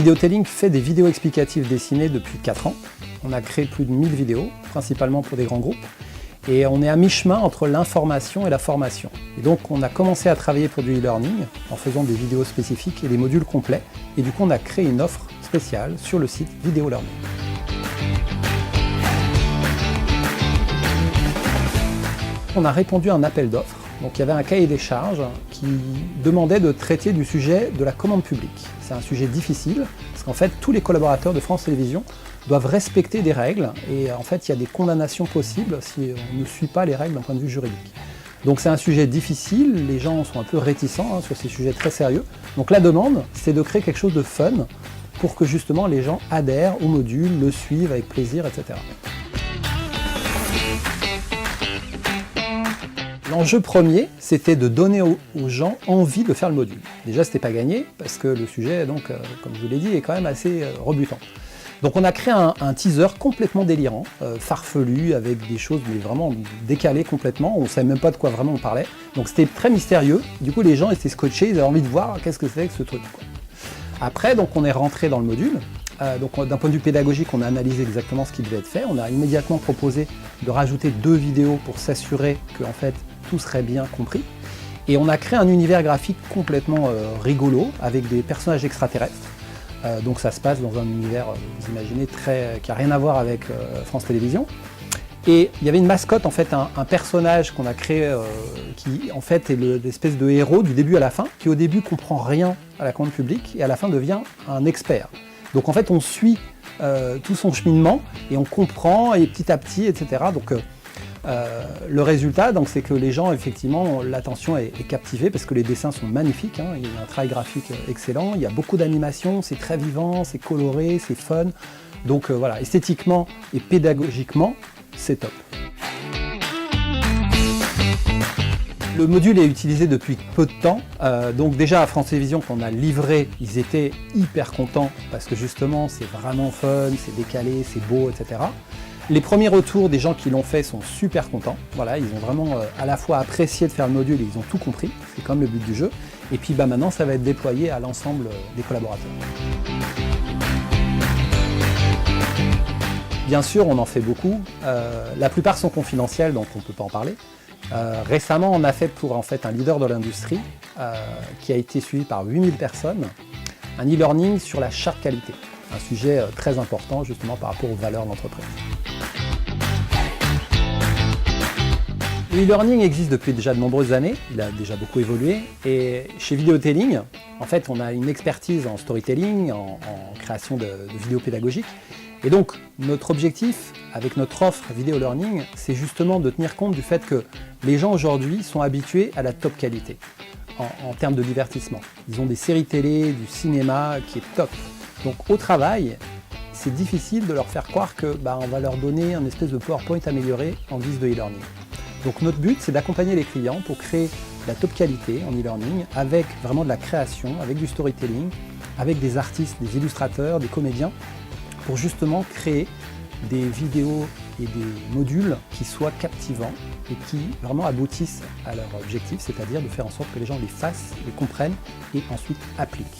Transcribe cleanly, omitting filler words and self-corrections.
Vidéotelling fait des vidéos explicatives dessinées depuis 4 ans. On a créé plus de 1000 vidéos, principalement pour des grands groupes. Et on est à mi-chemin entre l'information et la formation. Et donc on a commencé à travailler pour du e-learning en faisant des vidéos spécifiques et des modules complets. Et du coup on a créé une offre spéciale sur le site Vidéo Learning. On a répondu à un appel d'offres. Donc il y avait un cahier des charges qui demandait de traiter du sujet de la commande publique. C'est un sujet difficile parce qu'en fait tous les collaborateurs de France Télévisions doivent respecter des règles et en fait il y a des condamnations possibles si on ne suit pas les règles d'un point de vue juridique. Donc c'est un sujet difficile, les gens sont un peu réticents sur ces sujets très sérieux. Donc la demande c'est de créer quelque chose de fun pour que justement les gens adhèrent au module, le suivent avec plaisir, etc. L'enjeu premier, c'était de donner aux gens envie de faire le module. Déjà, c'était pas gagné, parce que le sujet, donc, comme je vous l'ai dit, est quand même assez rebutant. Donc on a créé un teaser complètement délirant, farfelu, avec des choses mais vraiment décalées complètement, on ne savait même pas de quoi vraiment on parlait. Donc c'était très mystérieux, du coup les gens étaient scotchés, ils avaient envie de voir qu'est-ce que c'est que ce truc, quoi. Après, donc, on est rentré dans le module. Donc d'un point de vue pédagogique, on a analysé exactement ce qui devait être fait. On a immédiatement proposé de rajouter 2 vidéos pour s'assurer que en fait, tout serait bien compris. Et on a créé un univers graphique complètement rigolo, avec des personnages extraterrestres. Donc ça se passe dans un univers, vous imaginez, qui n'a rien à voir avec France Télévisions. Et il y avait une mascotte, en fait, un personnage qu'on a créé qui, en fait, est l'espèce de héros du début à la fin, qui au début comprend rien à la commande publique et à la fin devient un expert. Donc en fait, on suit tout son cheminement et on comprend et petit à petit, etc. Donc le résultat, c'est que les gens, effectivement, l'attention est captivée parce que les dessins sont magnifiques, hein. Il y a un travail graphique excellent, il y a beaucoup d'animation, c'est très vivant, c'est coloré, c'est fun. Donc voilà, esthétiquement et pédagogiquement, c'est top. Le module est utilisé depuis peu de temps, donc déjà à France Télévisions qu'on a livré, ils étaient hyper contents parce que justement c'est vraiment fun, c'est décalé, c'est beau, etc. Les premiers retours des gens qui l'ont fait sont super contents, voilà, ils ont vraiment à la fois apprécié de faire le module et ils ont tout compris, c'est comme le but du jeu, et puis maintenant ça va être déployé à l'ensemble des collaborateurs. Bien sûr, on en fait beaucoup, la plupart sont confidentiels donc on ne peut pas en parler. Récemment, on a fait pour en fait un leader de l'industrie qui a été suivi par 8000 personnes, un e-learning sur la charte qualité, un sujet très important justement par rapport aux valeurs de l'entreprise. Le e-learning existe depuis déjà de nombreuses années, il a déjà beaucoup évolué et chez Vidéotelling, en fait, on a une expertise en storytelling, en création de vidéos pédagogiques. Et donc, notre objectif avec notre offre Vidéo Learning, c'est justement de tenir compte du fait que les gens aujourd'hui sont habitués à la top qualité en termes de divertissement. Ils ont des séries télé, du cinéma qui est top. Donc au travail, c'est difficile de leur faire croire que on va leur donner un espèce de PowerPoint amélioré en guise de e-learning. Donc notre but, c'est d'accompagner les clients pour créer de la top qualité en e-learning avec vraiment de la création, avec du storytelling, avec des artistes, des illustrateurs, des comédiens, pour justement créer des vidéos et des modules qui soient captivants et qui vraiment aboutissent à leur objectif, c'est-à-dire de faire en sorte que les gens les fassent, les comprennent et ensuite appliquent.